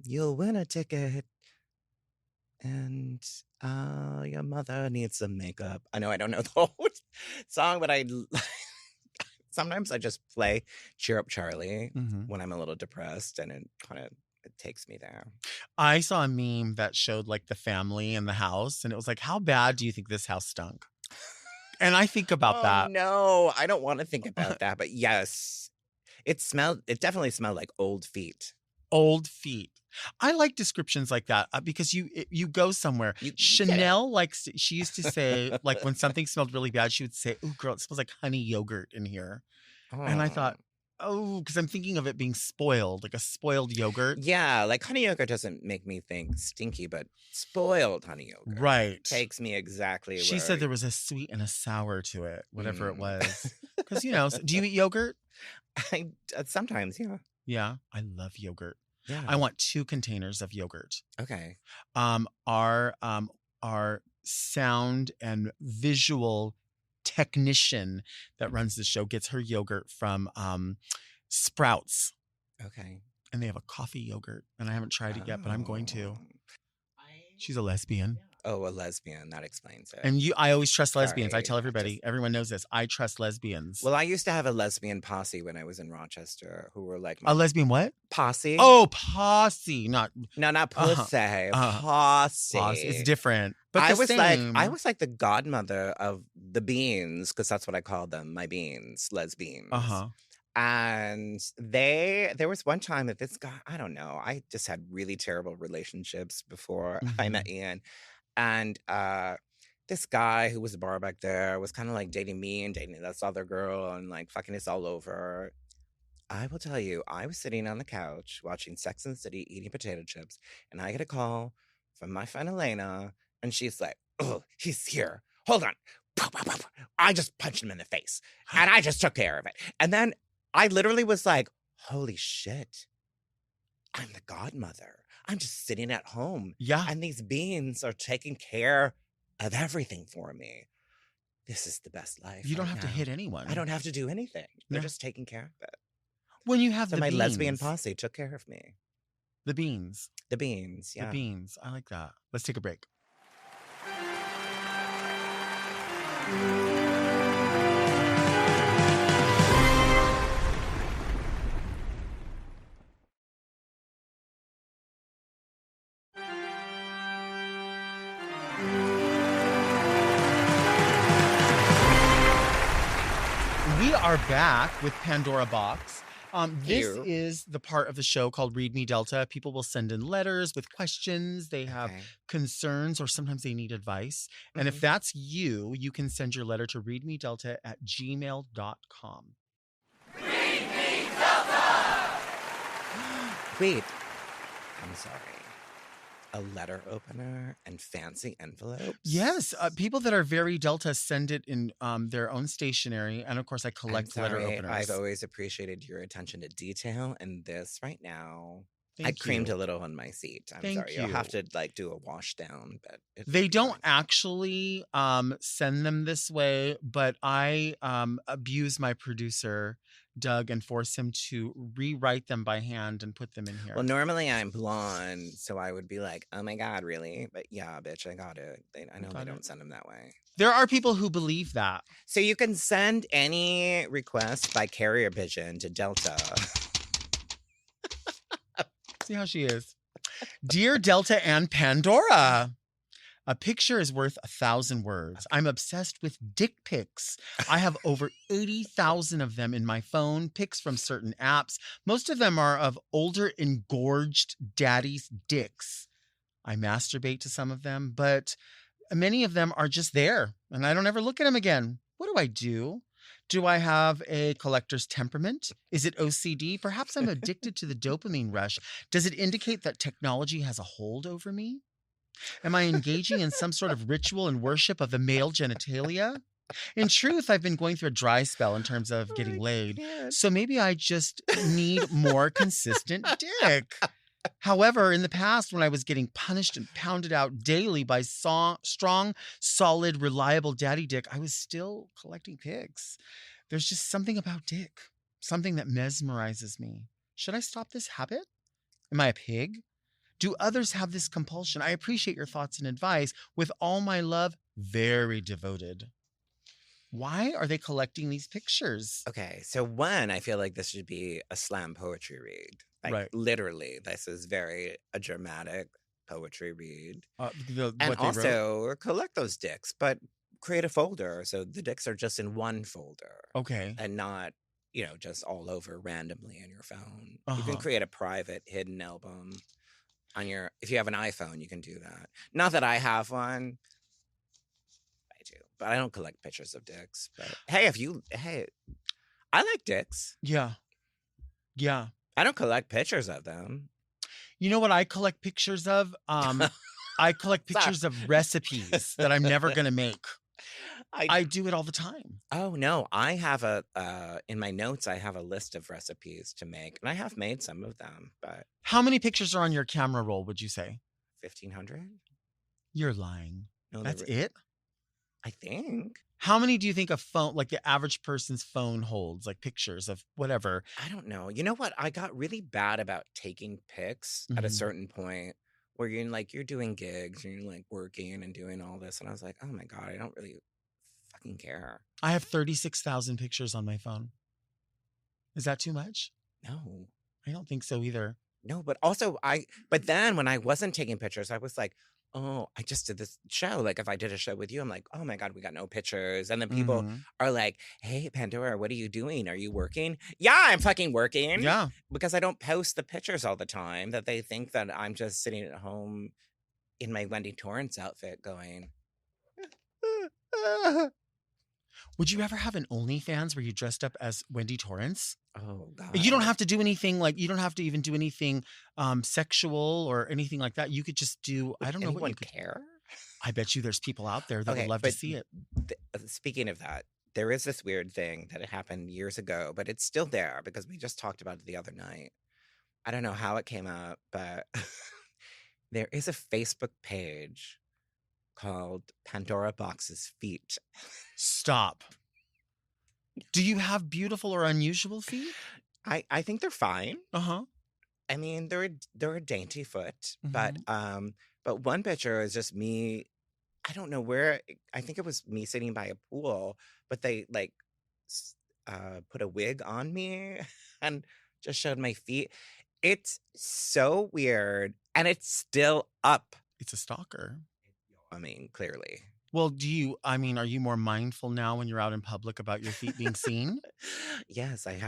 You'll win a ticket. And your mother needs some makeup. I know I don't know the whole song, but sometimes I just play Cheer Up Charlie when I'm a little depressed, and it takes me there. I saw a meme that showed like the family in the house, and it was like, how bad do you think this house stunk? And I think about that. No, I don't want to think about that. But yes, it definitely smelled like old feet. Old feet. I like descriptions like that because you go somewhere. Chanel likes, she used to say, like when something smelled really bad, she would say, "Ooh, girl, it smells like honey yogurt in here." Oh. And I thought, oh, because I'm thinking of it being spoiled, like a spoiled yogurt. Yeah, like honey yogurt doesn't make me think stinky, but spoiled honey yogurt, right, takes me exactly. She said there was a sweet and a sour to it, whatever it was. Because do you eat yogurt? Sometimes, yeah. Yeah, I love yogurt. Yeah. I want 2 containers of yogurt. Okay. Our sound and visual technician that runs the show gets her yogurt from Sprouts. Okay. And they have a coffee yogurt, and I haven't tried it yet, but I'm going to. She's a lesbian. Oh, a lesbian. That explains it. And I always trust lesbians. Sorry, I tell everybody, everyone knows this. I trust lesbians. Well, I used to have a lesbian posse when I was in Rochester who were like... A lesbian what? Posse. Oh, posse. Not pussy. Posse. It's different. But I was like the godmother of the beans, because that's what I called them, my beans, lesbians. And there was one time that this guy, I don't know, I just had really terrible relationships before I met Ian. And this guy who was a bar back there was kind of like dating me and dating this other girl and like fucking us all over. I will tell you, I was sitting on the couch watching Sex and the City, eating potato chips, and I get a call from my friend Elena, and she's like, "Oh, he's here. Hold on." I just punched him in the face, and I just took care of it. And then I literally was like, holy shit, I'm the godmother. I'm just sitting at home. Yeah. And these beans are taking care of everything for me. This is the best life. You don't have to hit anyone. I don't have to do anything. They're just taking care of it. When you have my lesbian posse took care of me. The beans. The beans, yeah. The beans. I like that. Let's take a break. We are back with Pandora Boxx. This is the part of the show called Read Me Delta. People will send in letters with questions. They have concerns, or sometimes they need advice. And if that's you, you can send your letter to readmedelta@gmail.com. Read Me Delta! Wait, I'm sorry. A letter opener and fancy envelopes? Yes. People that are very Delta send it in their own stationery. And of course, I collect letter openers. I've always appreciated your attention to detail. And this right now, I creamed a little on my seat. I'm sorry. You'll have to do a wash down. But they don't actually send them this way. But I abuse my producer, Doug, and force him to rewrite them by hand and put them in here. Well, normally I'm blonde, so I would be like, oh my God, really? But yeah, bitch, I got it. I know they don't send them that way. There are people who believe that. So you can send any request by carrier pigeon to Delta. See how she is. Dear Delta and Pandora, a picture is worth 1,000 words. I'm obsessed with dick pics. I have over 80,000 of them in my phone, pics from certain apps. Most of them are of older, engorged daddy's dicks. I masturbate to some of them, but many of them are just there, and I don't ever look at them again. What do I do? Do I have a collector's temperament? Is it OCD? Perhaps I'm addicted to the dopamine rush. Does it indicate that technology has a hold over me? Am I engaging in some sort of ritual and worship of the male genitalia? In truth, I've been going through a dry spell in terms of getting laid. So maybe I just need more consistent dick. However, in the past, when I was getting punished and pounded out daily by strong, solid, reliable daddy dick, I was still collecting pics. There's just something about dick, something that mesmerizes me. Should I stop this habit? Am I a pig? Do others have this compulsion? I appreciate your thoughts and advice. With all my love, very devoted. Why are they collecting these pictures? Okay, so one, I feel like this should be a slam poetry read. Like, literally, this is very a dramatic poetry read. And also collect those dicks, but create a folder so the dicks are just in one folder. Okay. And not, just all over randomly in your phone. You can create a private hidden album on if you have an iPhone, you can do that. Not that I have one. I do, but I don't collect pictures of dicks. But hey, I like dicks. Yeah. Yeah. I don't collect pictures of them. You know what I collect pictures of? I collect pictures of recipes that I'm never going to make. I do it all the time. Oh, no. I have in my notes, I have a list of recipes to make. And I have made some of them, but. How many pictures are on your camera roll, would you say? 1,500? You're lying. No, that's it? I think. How many do you think a phone, like the average person's phone holds, like pictures of whatever? I don't know. You know what? I got really bad about taking pics at a certain point where you're doing gigs and you're like working and doing all this. And I was like, oh my God, I don't really fucking care. I have 36,000 pictures on my phone. Is that too much? No. I don't think so either. No, but also but then when I wasn't taking pictures, I was like, oh, I just did this show. Like if I did a show with you, I'm like, oh my God, we got no pictures. And then people are like, hey, Pandora, what are you doing? Are you working? Yeah, I'm fucking working. Yeah. Because I don't post the pictures all the time that they think that I'm just sitting at home in my Wendy Torrance outfit going. Would you ever have an OnlyFans where you dressed up as Wendy Torrance? Oh, God. You don't have to do anything you don't have to even do anything sexual or anything like that. You could just do, I don't know what you could care. I bet you there's people out there that would love to see it. Speaking of that, there is this weird thing that happened years ago, but it's still there because we just talked about it the other night. I don't know how it came up, but there is a Facebook page called Pandora Boxx's Feet. Stop. Do you have beautiful or unusual feet? I think they're fine. Uh-huh. I mean, they're a dainty foot, but one picture is just me. I don't know where. I think it was me sitting by a pool, but they put a wig on me and just showed my feet. It's so weird, and it's still up. It's a stalker. I mean, clearly. Well, are you more mindful now when you're out in public about your feet being seen? Yes, I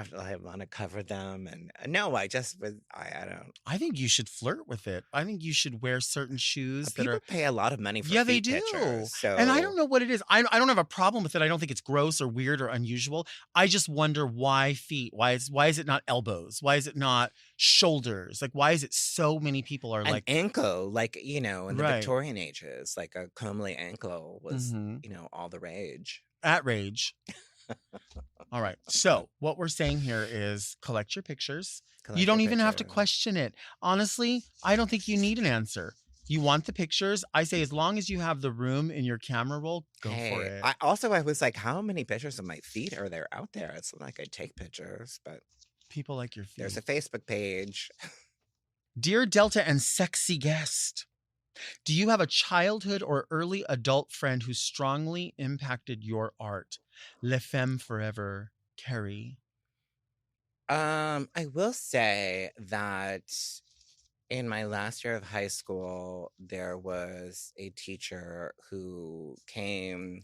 want to cover them. And no, I don't. I think you should flirt with it. I think you should wear certain shoes People pay a lot of money for they do. pictures, so. And I don't know what it is. I don't have a problem with it. I don't think it's gross or weird or unusual. I just wonder why feet? Why is it not elbows? Why is it not shoulders? Like, why is it so many people are an ankle, in the Victorian ages, like a comely ankle was, all the rage. At rage. All right. So what we're saying here is collect your pictures. You don't even have to question it. Honestly, I don't think you need an answer. You want the pictures. I say as long as you have the room in your camera roll, go for it. I was like, how many pictures of my feet are there out there? It's not like I take pictures, but people like your feet. There's a Facebook page. Dear Delta and sexy guest, do you have a childhood or early adult friend who strongly impacted your art? Le Femme Forever, Carrie. I will say that in my last year of high school, there was a teacher who came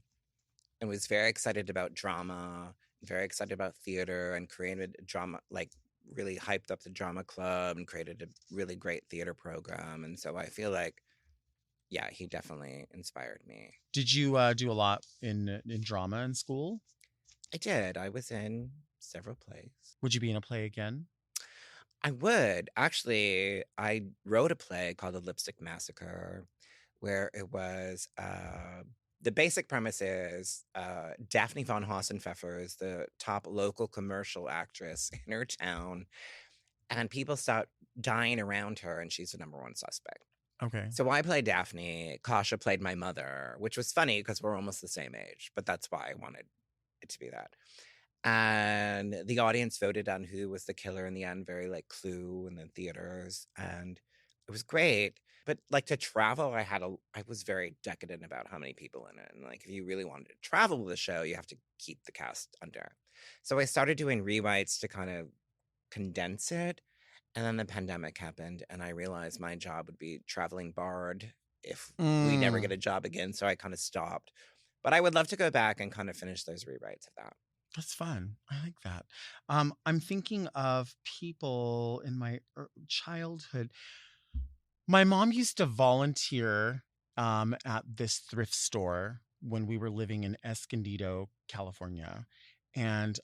and was very excited about drama, very excited about theater, and created drama, really hyped up the drama club and created a really great theater program. And so I feel like, yeah, he definitely inspired me. Did you do a lot in drama in school? I did. I was in several plays. Would you be in a play again? I would. Actually, I wrote a play called The Lipstick Massacre, where it was, the basic premise is Daphne von Hassenpfeffer is the top local commercial actress in her town, and people start dying around her, and she's the number one suspect. Okay. So I played Daphne. Kasha played my mother, which was funny because we're almost the same age, but that's why I wanted it to be that. And the audience voted on who was the killer in the end, very like Clue in the theaters. And it was great. But to travel, I was very decadent about how many people in it. And if you really wanted to travel with the show, you have to keep the cast under. So I started doing rewrites to kind of condense it. And then the pandemic happened, and I realized my job would be traveling barred if we never get a job again. So I kind of stopped. But I would love to go back and kind of finish those rewrites of that. That's fun. I like that. I'm thinking of people in my childhood. My mom used to volunteer at this thrift store when we were living in Escondido, California. and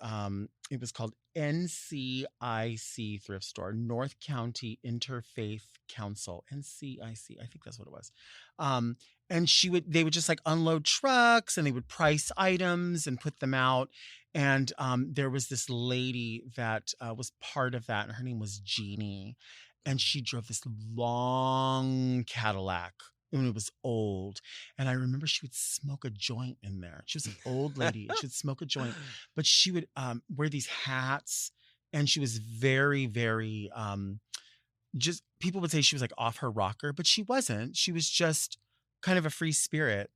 it was called NCIC Thrift Store, North County Interfaith Council. NCIC, I think that's what it was. And they would just like unload trucks, and they would price items and put them out. And there was this lady that was part of that, and her name was Jeannie. And she drove this long Cadillac. And it was old. And I remember she would smoke a joint in there. She was an old lady. She would smoke a joint, but she would wear these hats. And she was very, very, just people would say she was like off her rocker, but she wasn't. She was just kind of a free spirit.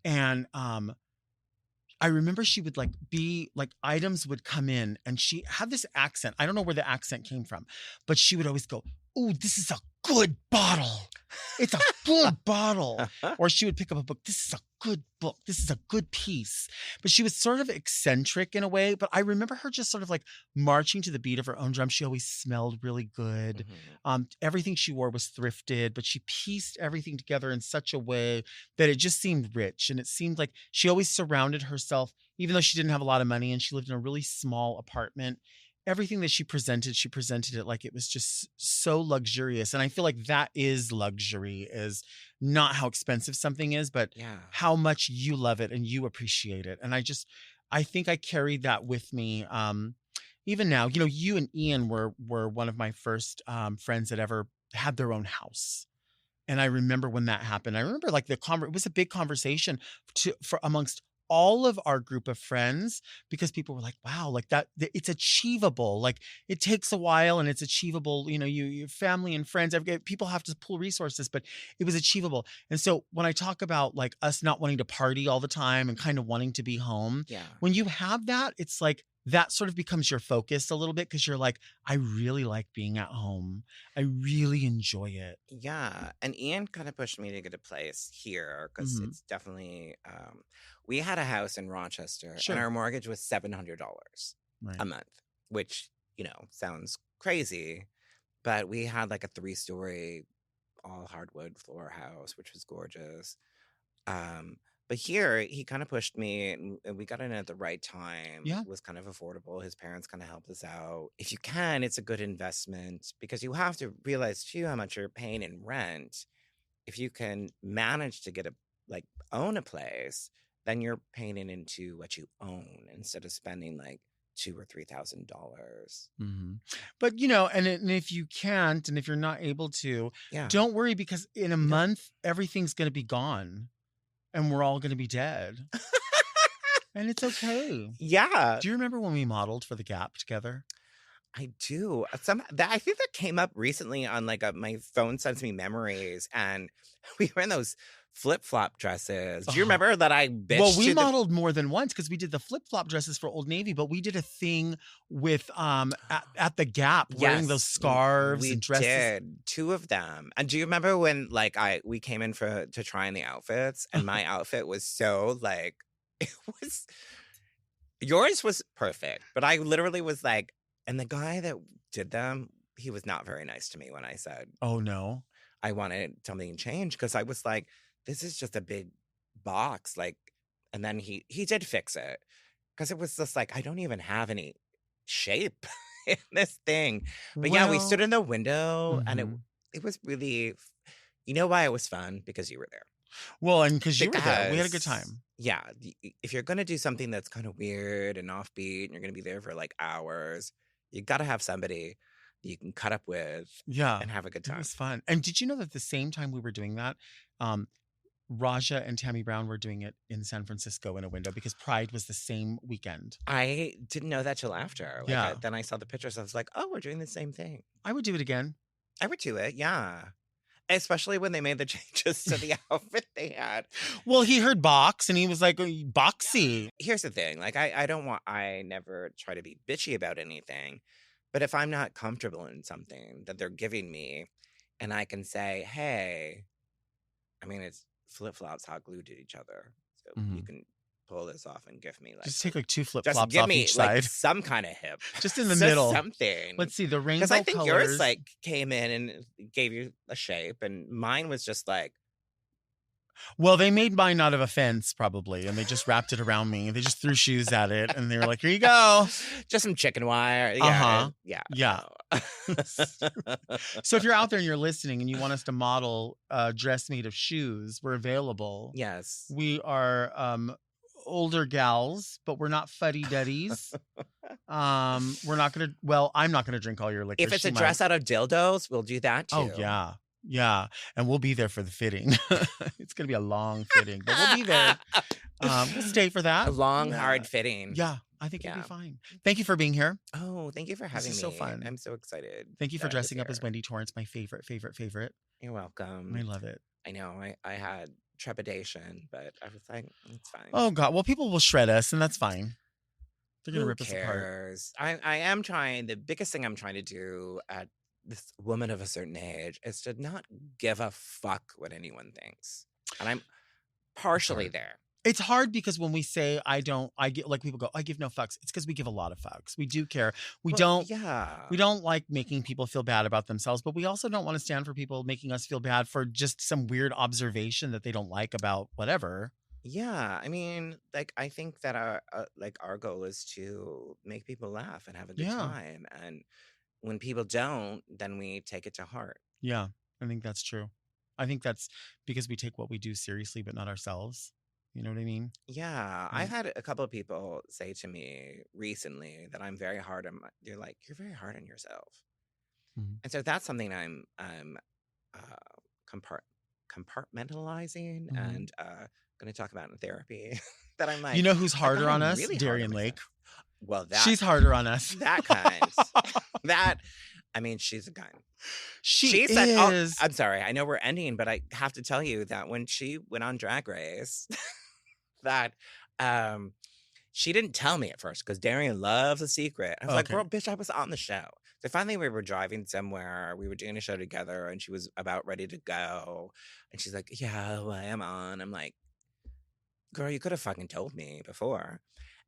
And I remember she would like be like, items would come in, and she had this accent. I don't know where the accent came from, but she would always go, "Oh, this is a good bottle. It's a good bottle." Or she would pick up a book. "This is a good book. This is a good piece." But she was sort of eccentric in a way. But I remember her just sort of like marching to the beat of her own drum. She always smelled really good. Everything she wore was thrifted, but she pieced everything together in such a way that it just seemed rich. And it seemed like she always surrounded herself, even though she didn't have a lot of money and she lived in a really small apartment. Everything that she presented it like it was just so luxurious. And I feel like that is luxury, is not how expensive something is, but how much you love it and you appreciate it. And I think I carried that with me. Even now, you know, you and Ian were one of my first friends that ever had their own house. And I remember when that happened. I remember like it was a big conversation for amongst all of our group of friends, because people were like, wow, like that it's achievable. Like it takes a while and it's achievable. You know, your family and friends, people have to pull resources, but it was achievable. And so when I talk about like us not wanting to party all the time and kind of wanting to be home, when you have that, it's like that sort of becomes your focus a little bit, because you're like, I really like being at home. I really enjoy it. Yeah. And Ian kind of pushed me to get a place here, because it's definitely, we had a house in Rochester and our mortgage was $700 a month, which, you know, sounds crazy, but we had like a 3-story all hardwood floor house, which was gorgeous. But here, he kind of pushed me, and we got in at the right time. Yeah. It was kind of affordable. His parents kind of helped us out. If you can, it's a good investment, because you have to realize, too, how much you're paying in rent. If you can manage to own a place, then you're paying it into what you own instead of spending like $2,000 or $3,000. But, you know, and if you can't, and if you're not able to, don't worry, because in a month, everything's going to be gone. And we're all going to be dead. And it's okay. Yeah. Do you remember when we modeled for The Gap together? I do. I think that came up recently on like my phone sends me memories, and we were in those flip-flop dresses. Do you remember that I bitched? Well, we modeled more than once, because we did the flip-flop dresses for Old Navy, but we did a thing with at the Gap wearing those scarves and dresses. We did 2 of them. And do you remember when we came in to try on the outfits, and my outfit was so like, yours was perfect, but I literally was like, and the guy that did them, he was not very nice to me when I said, oh no, I wanted something changed, because I was like, this is just a big box. Like, and then he did fix it, because it was just like, I don't even have any shape in this thing. But we stood in the window, and it was really, you know why it was fun? Because you were there. Well, and because you were there, we had a good time. Yeah. If you're going to do something that's kind of weird and offbeat, and you're going to be there for like hours, you got to have somebody you can cut up with and have a good time. It was fun. And did you know that at the same time we were doing that, Raja and Tammy Brown were doing it in San Francisco in a window, because Pride was the same weekend. I didn't know that till after. Then I saw the pictures. I was like, oh, we're doing the same thing. I would do it again. I would do it, yeah. Especially when they made the changes to the outfit they had. Well, he heard box and he was like, boxy. Here's the thing. Like, I never try to be bitchy about anything. But if I'm not comfortable in something that they're giving me, and I can say, hey, I mean, it's flip-flops hot glued to each other. So you can pull this off and give me like, just take like 2 flip-flops off each side. Just give me like some kind of hip. Just in the middle. Something. Let's see, the rainbow colors. Because I think yours like came in and gave you a shape, and mine was just like, Well, they made mine out of a fence, probably, and they just wrapped it around me. They just threw shoes at it, and they were like, "Here you go." Just some chicken wire. Yeah. So if you're out there and you're listening and you want us to model a dress made of shoes, we're available. Yes. We are older gals, but we're not fuddy-duddies. We're not going to, well, I'm not going to drink all your liquor. If it's a dress out of dildos, we'll do that too. Oh, yeah. Yeah. And we'll be there for the fitting. It's going to be a long fitting, but we'll be there. We'll stay for that. A long, hard fitting. Yeah. I think it'll be fine. Thank you for being here. Oh, thank you for having me. This is so fun. I'm so excited. Thank you for dressing up as Wendy Torrance, my favorite. You're welcome. I love it. I know. I had trepidation, but I was like, it's fine. Oh, God. Well, people will shred us, and that's fine. They're going to rip us apart. I am trying. The biggest thing I'm trying to do at this woman of a certain age is to not give a fuck what anyone thinks. And I'm partially there. It's hard because when we say people go, I give no fucks. It's because we give a lot of fucks. We do care. We don't like making people feel bad about themselves, but we also don't want to stand for people making us feel bad for just some weird observation that they don't like about whatever. Yeah. I mean, like, I think that our goal is to make people laugh and have a good time. And when people don't, then we take it to heart. Yeah, I think that's true. I think that's because we take what we do seriously, but not ourselves. You know what I mean? Yeah. I've had a couple of people say to me recently that I'm very hard on they're like, you're very hard on yourself. Mm-hmm. And so that's something I'm compartmentalizing and going to talk about in therapy. That I'm like, you know who's harder on us? Really Darian Lake. Well, she's harder on us. That kind. I mean, she's a gun. She is. I'm sorry. I know we're ending, but I have to tell you that when she went on Drag Race, that she didn't tell me at first because Darian loves a secret. I was like, girl, bitch, I was on the show. So finally we were driving somewhere. We were doing a show together and she was about ready to go. And she's like, yeah, well, I am on. I'm like, girl, you could have fucking told me before.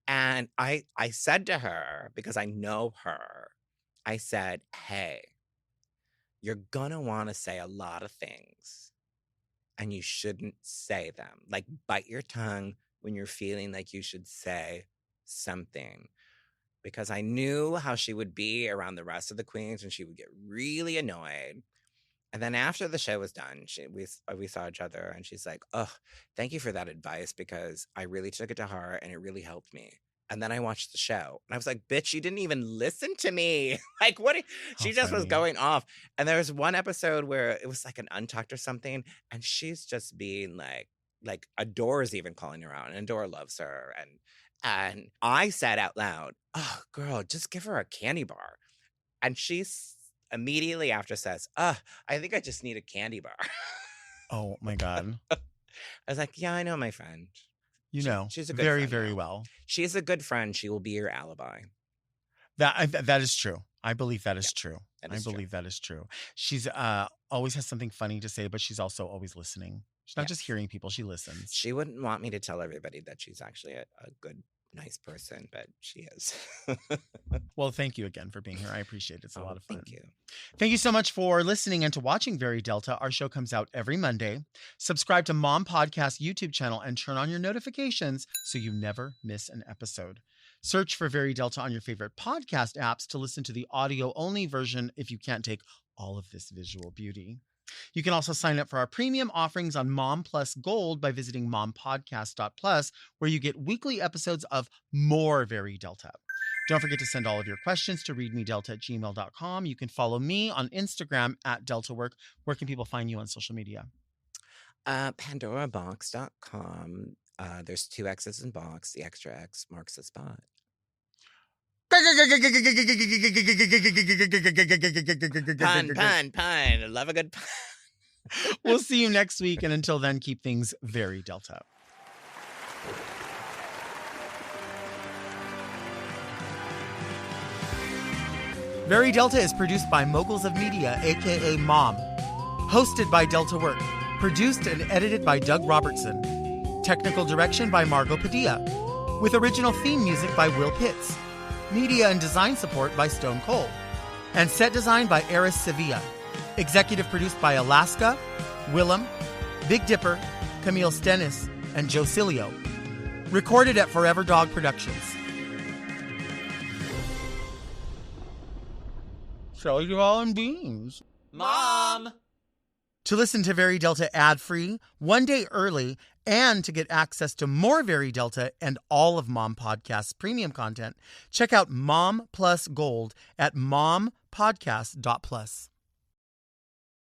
And I said to her, because I know her, I said, hey, you're going to want to say a lot of things and you shouldn't say them. Like, bite your tongue when you're feeling like you should say something. Because I knew how she would be around the rest of the queens and she would get really annoyed. And then after the show was done, we saw each other and she's like, oh, thank you for that advice because I really took it to heart and it really helped me. And then I watched the show and I was like, bitch, you didn't even listen to me. Like, what? She just was going off. And there was one episode where it was like an Untucked or something. And she's just being like Adora's even calling her out and Adora loves her. And I said out loud, oh, girl, just give her a candy bar. And she's immediately after says, I think I just need a candy bar. Oh, my God. I was like, yeah, I know, my friend. You know, she's a good very, friend very now. well. She's a good friend. She will be your alibi. That is true. I believe that is true. That is true. That is true. She's always has something funny to say, but she's also always listening. She's not just hearing people. She listens. She wouldn't want me to tell everybody that she's actually a good, nice person, but she is. Well, thank you again for being here. I appreciate it. It's a lot of fun. Thank you. Thank you so much for listening and to watching Very Delta. Our show comes out every Monday. Subscribe to Mom Podcast YouTube channel and turn on your notifications so you never miss an episode. Search for Very Delta on your favorite podcast apps to listen to the audio-only version if you can't take all of this visual beauty. You can also sign up for our premium offerings on Mom Plus Gold by visiting mompodcast.plus, where you get weekly episodes of more Very Delta. Don't forget to send all of your questions to readmedelta@gmail.com. You can follow me on Instagram @DeltaWork. Where can people find you on social media? PandoraBoxx.com. There's 2 X's in box. The extra X marks the spot. Pun. Love a good pun. We'll see you next week. And until then, keep things very Delta. Very Delta is produced by Moguls of Media, a.k.a. Mom. Hosted by Delta Work. Produced and edited by Doug Robertson. Technical direction by Margot Padilla. With original theme music by Will Pitts. Media and design support by Stone Cold. And set design by Eris Sevilla. Executive produced by Alaska, Willem, Big Dipper, Camille Stennis, and Joe Cilio. Recorded at Forever Dog Productions. Shelley Duvall and Beans. Mom! To listen to Very Delta ad-free, 1 day early, and to get access to more Very Delta and all of Mom Podcast's premium content, check out Mom Plus Gold at mompodcast.plus.